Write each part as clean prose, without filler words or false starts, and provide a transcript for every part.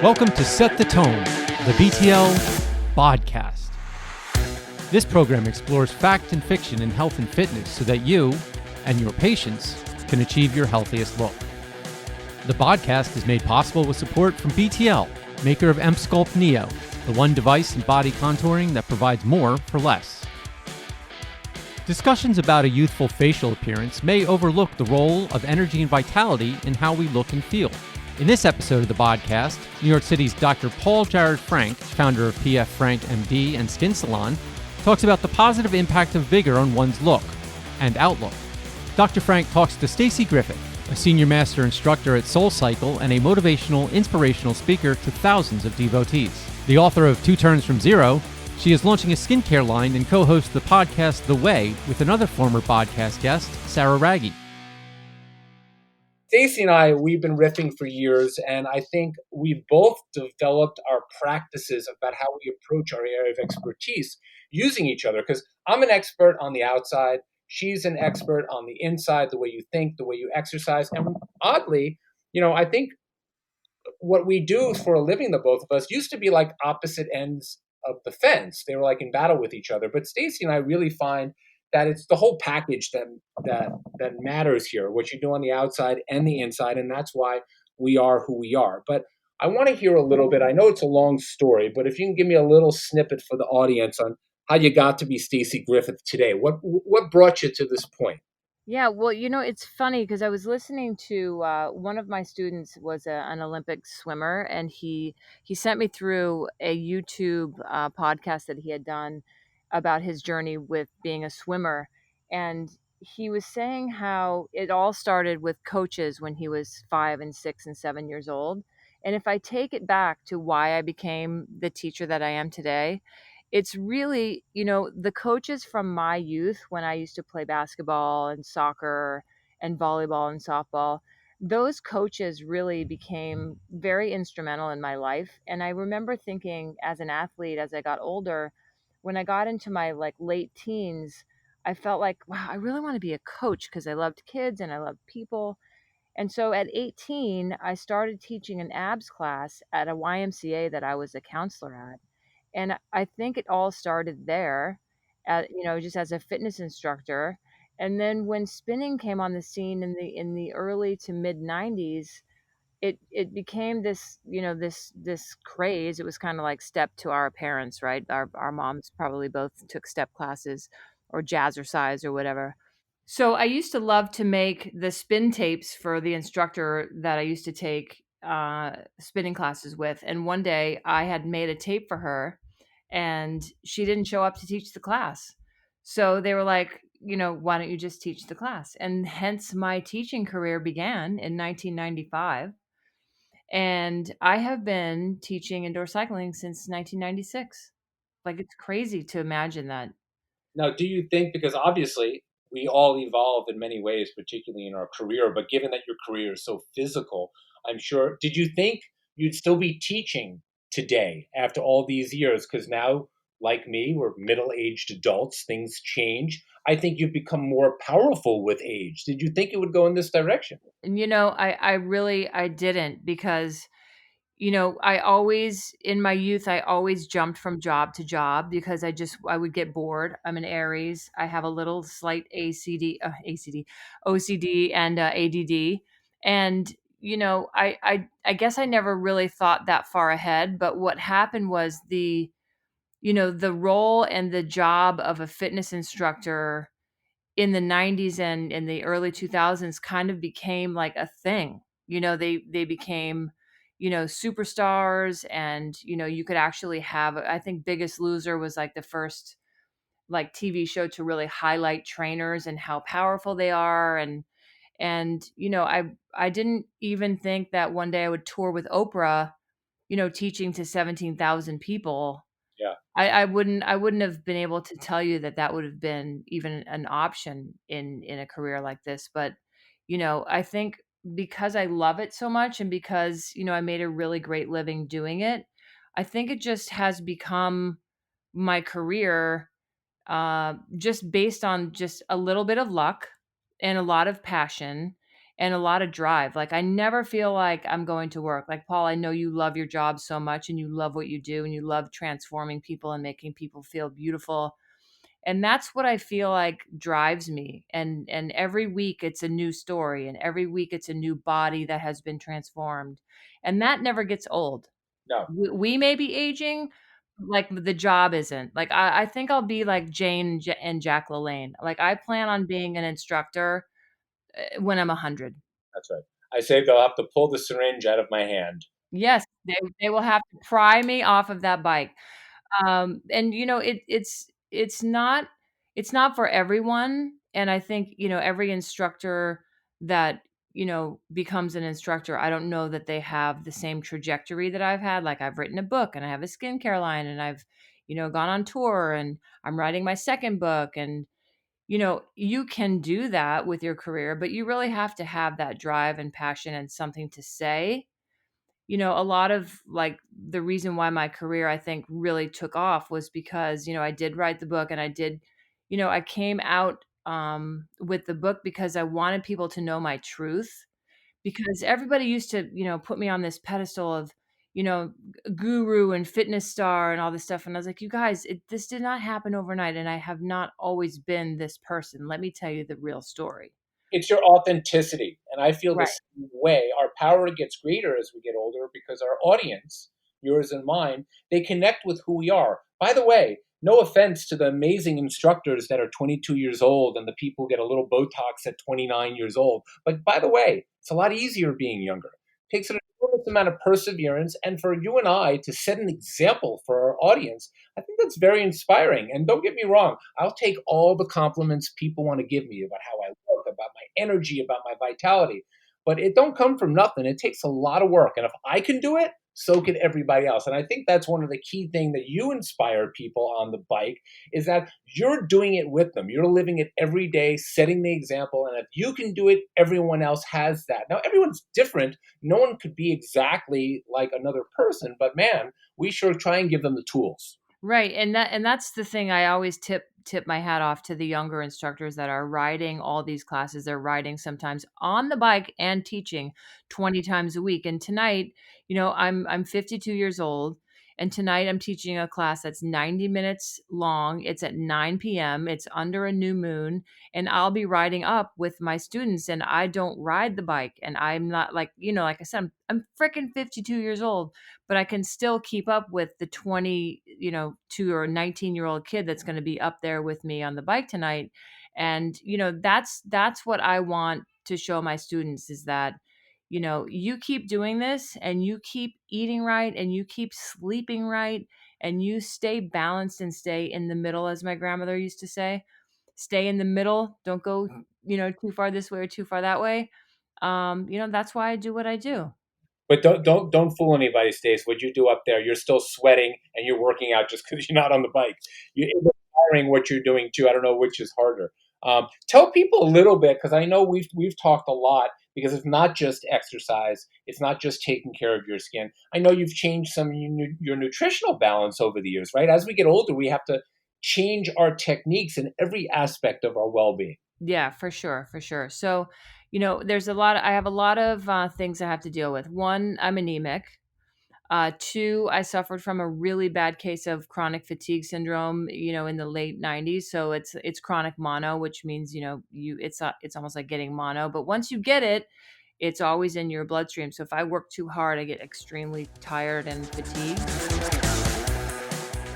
Welcome to Set the Tone, the BTL Bodcast. This program explores fact and fiction in health and fitness so that you and your patients can achieve your healthiest look. The Bodcast is made possible with support from BTL, maker of Emsculpt NEO, the one device in body contouring that provides more for less. Discussions about a youthful facial appearance may overlook the role of energy and vitality in how we look and feel. In this episode of the Bodcast, New York City's Dr. Paul Jared Frank, founder of PF Frank MD and Skin Salon, talks about the positive impact of vigor on one's look and outlook. Dr. Frank talks to Stacey Griffith, a senior master instructor at SoulCycle and a motivational, inspirational speaker to thousands of devotees. The author of Two Turns from Zero, she is launching a skincare line and co-hosts the podcast The Way with another former podcast guest, Sarah Raggi. Stacey and I, we've been riffing for years, and I think we've both developed our practices about how we approach our area of expertise using each other. Because I'm an expert on the outside, she's an expert on the inside, the way you think, the way you exercise. And oddly, I think what we do for a living, the both of us, used to be like opposite ends of the fence. They were like in battle with each other. But Stacey and I really find that it's the whole package that matters here, what you do on the outside and the inside, and that's why we are who we are. But I want to hear a little bit. I know it's a long story, but if you can give me a little snippet for the audience on how you got to be Stacey Griffith today. What brought you to this point? Yeah, well, it's funny because I was listening to one of my students was an Olympic swimmer, and he sent me through a YouTube podcast that he had done about his journey with being a swimmer. And he was saying how it all started with coaches when he was 5 and 6 and 7 years old. And if I take it back to why I became the teacher that I am today, it's really, the coaches from my youth when I used to play basketball and soccer and volleyball and softball, those coaches really became very instrumental in my life. And I remember thinking as an athlete, as I got older, when I got into my late teens, I felt like, wow, I really want to be a coach because I loved kids and I loved people. And so at 18, I started teaching an abs class at a YMCA that I was a counselor at. And I think it all started there, just as a fitness instructor. And then when spinning came on the scene in the early to mid 90s, it became this, this craze. It was kind of like step to our parents, right? Our moms probably both took step classes or jazzercise or whatever. So I used to love to make the spin tapes for the instructor that I used to take spinning classes with. And one day I had made a tape for her and she didn't show up to teach the class. So they were like, why don't you just teach the class? And hence my teaching career began in 1995. And I have been teaching indoor cycling since 1996. Like, it's crazy to imagine that. Now, do you think, because obviously we all evolve in many ways, particularly in our career, but given that your career is so physical, I'm sure, did you think you'd still be teaching today after all these years? Because now, like me, we're middle-aged adults, things change. I think you've become more powerful with age. Did you think it would go in this direction? And, I didn't because, I always, in my youth, I always jumped from job to job because I would get bored. I'm an Aries. I have a little slight OCD and ADD. And, I guess I never really thought that far ahead. But what happened was the role and the job of a fitness instructor in the 90s and in the early 2000s kind of became like a thing. They became, superstars, and you could actually have, I think Biggest Loser was like the first like TV show to really highlight trainers and how powerful they are. And I didn't even think that one day I would tour with Oprah, teaching to 17,000 people. Yeah. I wouldn't have been able to tell you that would have been even an option in a career like this. But, I think because I love it so much and because, I made a really great living doing it, I think it just has become my career, just based on just a little bit of luck and a lot of passion and a lot of drive. Like, I never feel like I'm going to work. Like, Paul, I know you love your job so much and you love what you do and you love transforming people and making people feel beautiful. And that's what I feel like drives me. And every week it's a new story, and every week it's a new body that has been transformed. And that never gets old. No, We may be aging, like the job isn't. Like, I think I'll be like Jane and Jack LaLanne. Like, I plan on being an instructor when I'm 100. that's right. I say they'll have to pull the syringe out of my hand. Yes, they will have to pry me off of that bike. And it's not for everyone. And I think, every instructor that, becomes an instructor, I don't know that they have the same trajectory that I've had. Like, I've written a book and I have a skincare line and I've, gone on tour and I'm writing my second book. And, you can do that with your career, but you really have to have that drive and passion and something to say. A lot of like the reason why my career I think really took off was because, I did write the book, and I came out with the book because I wanted people to know my truth, because everybody used to, put me on this pedestal of, guru and fitness star and all this stuff. And I was like, you guys, this did not happen overnight. And I have not always been this person. Let me tell you the real story. It's your authenticity. And I feel the Right. same way. Our power gets greater as we get older because our audience, yours and mine, they connect with who we are. By the way, no offense to the amazing instructors that are 22 years old and the people who get a little Botox at 29 years old. But by the way, it's a lot easier being younger. It takes an enormous amount of perseverance. And for you and I to set an example for our audience, I think that's very inspiring. And don't get me wrong, I'll take all the compliments people want to give me about how I look, about my energy, about my vitality. But it don't come from nothing. It takes a lot of work. And if I can do it, so can everybody else. And I think that's one of the key things that you inspire people on the bike is that you're doing it with them. You're living it every day, setting the example. And if you can do it, everyone else has that. Now, everyone's different. No one could be exactly like another person, but man, we sure try and give them the tools. Right. And that's the thing. I always tip my hat off to the younger instructors that are riding all these classes. They're riding sometimes on the bike and teaching 20 times a week. And tonight, I'm 52 years old, and tonight I'm teaching a class that's 90 minutes long. It's at 9 p.m. It's under a new moon, and I'll be riding up with my students, and I don't ride the bike, and I'm not like, like I said, I'm freaking 52 years old, but I can still keep up with the 20, 2 or 19-year-old kid that's going to be up there with me on the bike tonight. And, that's what I want to show my students is that, you keep doing this and you keep eating right and you keep sleeping right and you stay balanced and stay in the middle, as my grandmother used to say. Stay in the middle. Don't go, too far this way or too far that way. That's why I do what I do. But don't fool anybody, Stace. What you do up there, you're still sweating and you're working out just because you're not on the bike. You're inspiring what you're doing too. I don't know which is harder. Tell people a little bit because I know we've talked a lot because it's not just exercise, it's not just taking care of your skin. I know you've changed some of your nutritional balance over the years, right? As we get older, we have to change our techniques in every aspect of our well-being. Yeah, for sure, for sure. So, I have a lot of things I have to deal with. One, I'm anemic. Two, I suffered from a really bad case of chronic fatigue syndrome, in the late 90s. So it's chronic mono, which means, it's almost like getting mono. But once you get it, it's always in your bloodstream. So if I work too hard, I get extremely tired and fatigued.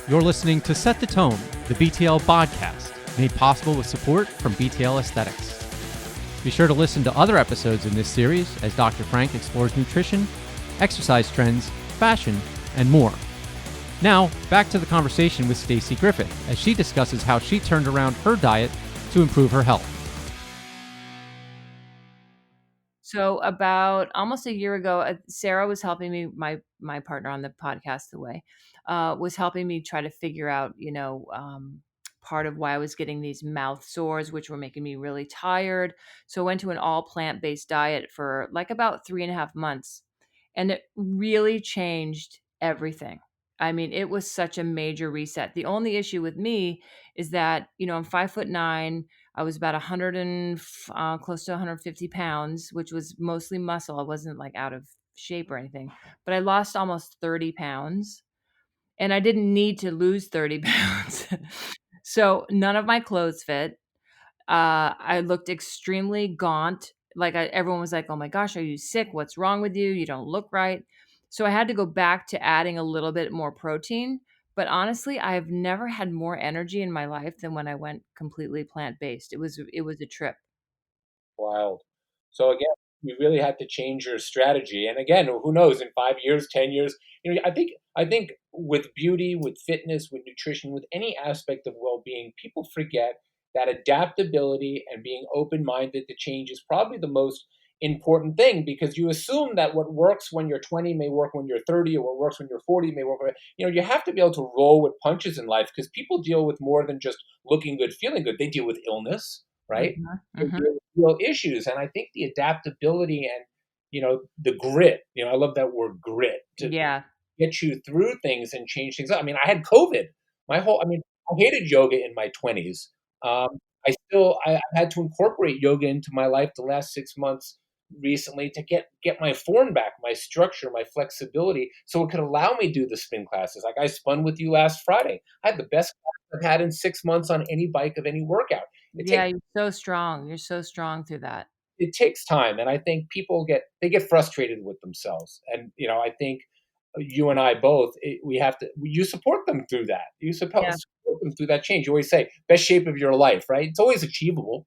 You're listening to Set the Tone, the BTL Bodcast, made possible with support from BTL Aesthetics. Be sure to listen to other episodes in this series as Dr. Frank explores nutrition, exercise trends, fashion, and more. Now, back to the conversation with Stacey Griffith as she discusses how she turned around her diet to improve her health. So about almost a year ago, Sarah was helping me, my partner on the podcast, was helping me try to figure out, part of why I was getting these mouth sores, which were making me really tired. So I went to an all plant-based diet for like about 3.5 months, and it really changed everything. I mean, it was such a major reset. The only issue with me is that, I'm 5'9". I was about 100 and close to 150 pounds, which was mostly muscle. I wasn't like out of shape or anything, but I lost almost 30 pounds, and I didn't need to lose 30 pounds. So none of my clothes fit. I looked extremely gaunt. Like everyone was like, "Oh my gosh, are you sick? What's wrong with you? You don't look right." So I had to go back to adding a little bit more protein. But honestly, I've never had more energy in my life than when I went completely plant-based. It was a trip. Wild. So again, you really had to change your strategy. And again, who knows, in 5 years, 10 years, I think with beauty, with fitness, with nutrition, with any aspect of well-being, people forget that adaptability and being open-minded to change is probably the most important thing, because you assume that what works when you're 20 may work when you're 30, or what works when you're 40 may work you have to be able to roll with punches in life, because people deal with more than just looking good, feeling good. They deal with illness, right? Mhm, They mhm. deal with real issues. And I think the adaptability and the grit. I love that word grit to Yeah. get you through things and change things up. I mean, I had COVID. I hated yoga in my 20s. Um, I've had to incorporate yoga into my life the last 6 months recently to get my form back, my structure, my flexibility, so it could allow me to do the spin classes. Like I spun with you last Friday. I had the best class I've had in 6 months on any bike of any workout. It Yeah, takes you're so strong. You're so strong through that. it takes time, and I think people get frustrated with themselves. And I think you and I both, we have to, you support them through that. You Yeah. support them through that change. You always say best shape of your life, right? It's always achievable.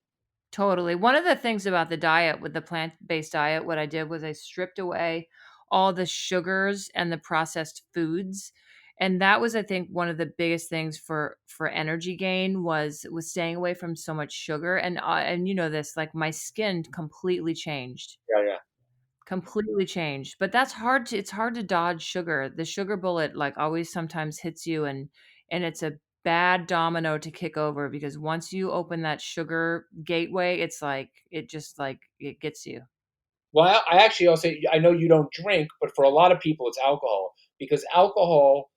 Totally. One of the things about the diet, with the plant-based diet, what I did was I stripped away all the sugars and the processed foods. And that was, I think, one of the biggest things for energy gain was staying away from so much sugar. And you know this, like my skin completely changed. Yeah, yeah. Completely changed. But it's hard to dodge sugar. The sugar bullet like always sometimes hits you, and it's a bad domino to kick over, because once you open that sugar gateway, it's like it just like it gets you. Well, I actually also, I know you don't drink, but for a lot of people, it's alcohol, because alcohol,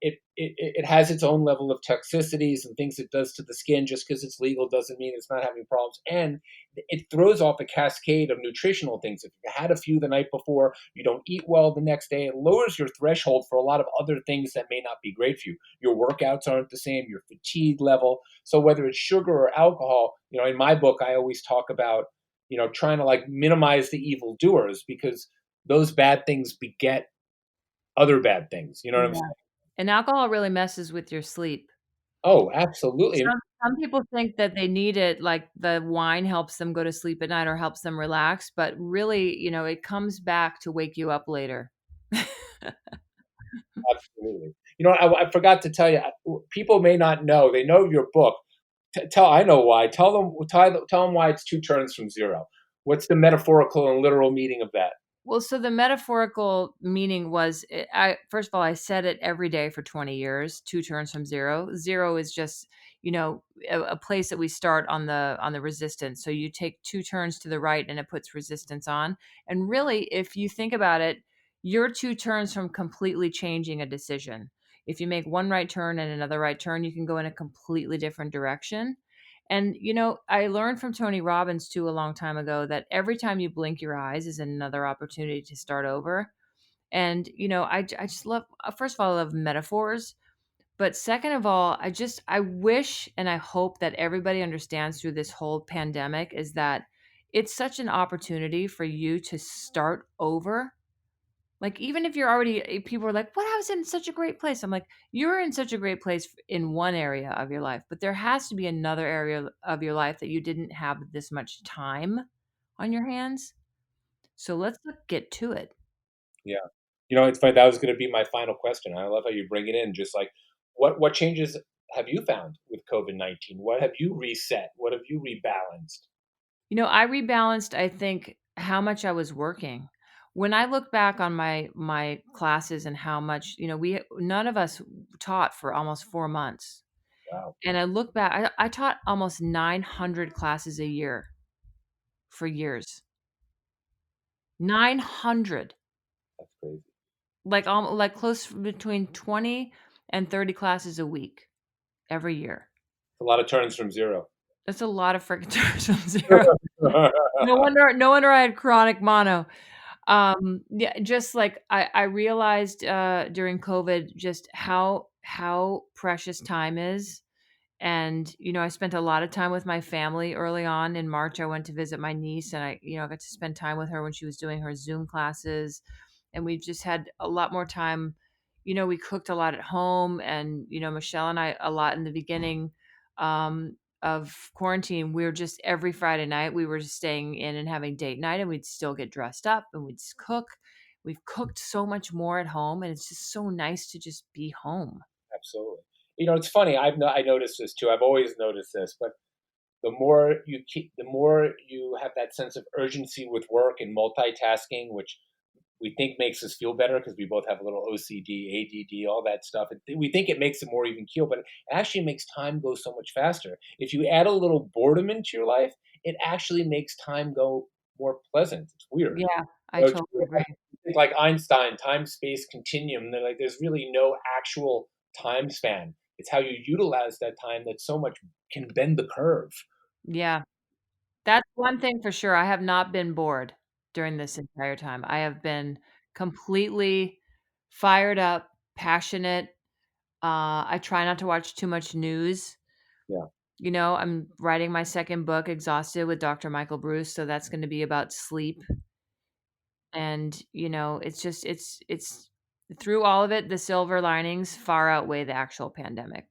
it has its own level of toxicities and things it does to the skin. Just because it's legal doesn't mean it's not having problems, and it throws off a cascade of nutritional things. If you had a few the night before, you don't eat well the next day, it lowers your threshold for a lot of other things that may not be great for you. Your workouts aren't the same, your fatigue level. So whether it's sugar or alcohol, in my book, I always talk about trying to like minimize the evil doers, because those bad things beget other bad things. You know what I'm Yeah. saying? And alcohol really messes with your sleep. Oh, absolutely. Some people think that they need it, like the wine helps them go to sleep at night or helps them relax, but really, it comes back to wake you up later. Absolutely. I forgot to tell you, people may not know. They know your book. I know why. Tell them why it's two turns from zero. What's the metaphorical and literal meaning of that? Well, so the metaphorical meaning was, I first of all, I said it every day for 20 years, two turns from zero. Zero is just, a place that we start on the resistance. So you take two turns to the right and it puts resistance on. And really, if you think about it, you're two turns from completely changing a decision. If you make one right turn and another right turn, you can go in a completely different direction. And, I learned from Tony Robbins too a long time ago that every time you blink your eyes is another opportunity to start over. And, I just love, first of all, I love metaphors. But second of all, I wish and I hope that everybody understands through this whole pandemic is that it's such an opportunity for you to start over. Like, even if you're already, people are like, "What? I was in such a great place." I'm like, "You're in such a great place in one area of your life, but there has to be another area of your life that you didn't have this much time on your hands. So let's get to it." Yeah. It's funny. That was going to be my final question. I love how you bring it in. Just like, what changes have you found with COVID-19? What have you reset? What have you rebalanced? I rebalanced, I think, how much I was working. When I look back on my classes and how much, we none of us taught for almost 4 months. Wow, And I look back, I taught almost 900 classes a year for years. 900. that's crazy. Like close between 20 and 30 classes a week every year. It's a lot of turns from zero. That's a lot of fricatives from 0. No wonder I had chronic mono. Yeah, just like I realized during COVID just how precious time is. And, I spent a lot of time with my family early on. In March, I went to visit my niece, and I got to spend time with her when she was doing her Zoom classes. And we just had a lot more time. We cooked a lot at home, and, Michelle and I, a lot in the beginning of quarantine, we were just every Friday night, we were just staying in and having date night, and we'd still get dressed up and we'd just cook. We've cooked so much more at home, and it's just so nice to just be home. Absolutely. It's funny. I noticed this too. I've always noticed this, but the more you have that sense of urgency with work and multitasking, which we think makes us feel better because we both have a little OCD, ADD, all that stuff. We think it makes it more even keel, but it actually makes time go so much faster. If you add a little boredom into your life, it actually makes time go more pleasant. It's weird. Yeah, I totally agree. It's like Einstein, time space continuum. They're like, there's really no actual time span. It's how you utilize that time that so much can bend the curve. Yeah. That's one thing for sure. I have not been bored during this entire time. I have been completely fired up, passionate. I try not to watch too much news. Yeah. I'm writing my second book, Exhausted, with Dr. Michael Bruce, so that's going to be about sleep. And, it's through all of it, the silver linings far outweigh the actual pandemic.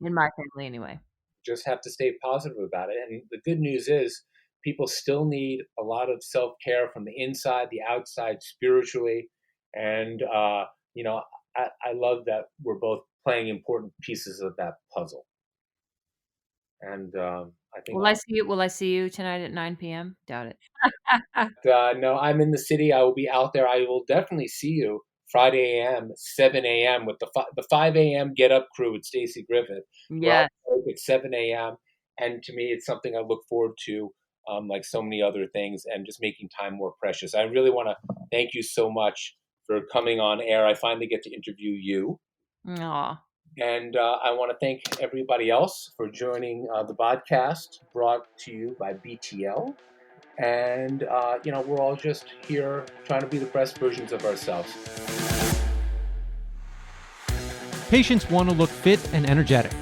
In my family anyway. Just have to stay positive about it. And the good news is people still need a lot of self-care from the inside, the outside, spiritually. And, I love that we're both playing important pieces of that puzzle. And I think Will I see you tonight at 9 p.m.? Doubt it. no, I'm in the city. I will be out there. I will definitely see you Friday a.m., 7 a.m. with the 5 a.m. Get Up crew with Stacey Griffith. Yeah. At 7 a.m. And to me, it's something I look forward to, like so many other things, and just making time more precious. I really want to thank you so much for coming on air. I finally get to interview you. Aw. And I want to thank everybody else for joining the podcast brought to you by BTL. And, we're all just here trying to be the best versions of ourselves. Patients want to look fit and energetic,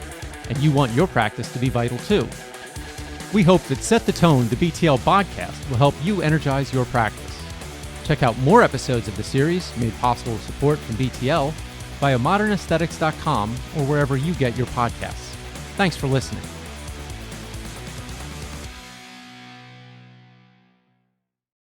and you want your practice to be vital too. We hope that Set the Tone, the BTL Bodcast, will help you energize your practice. Check out more episodes of the series, made possible with support from BTL, via modernaesthetics.com or wherever you get your podcasts. Thanks for listening.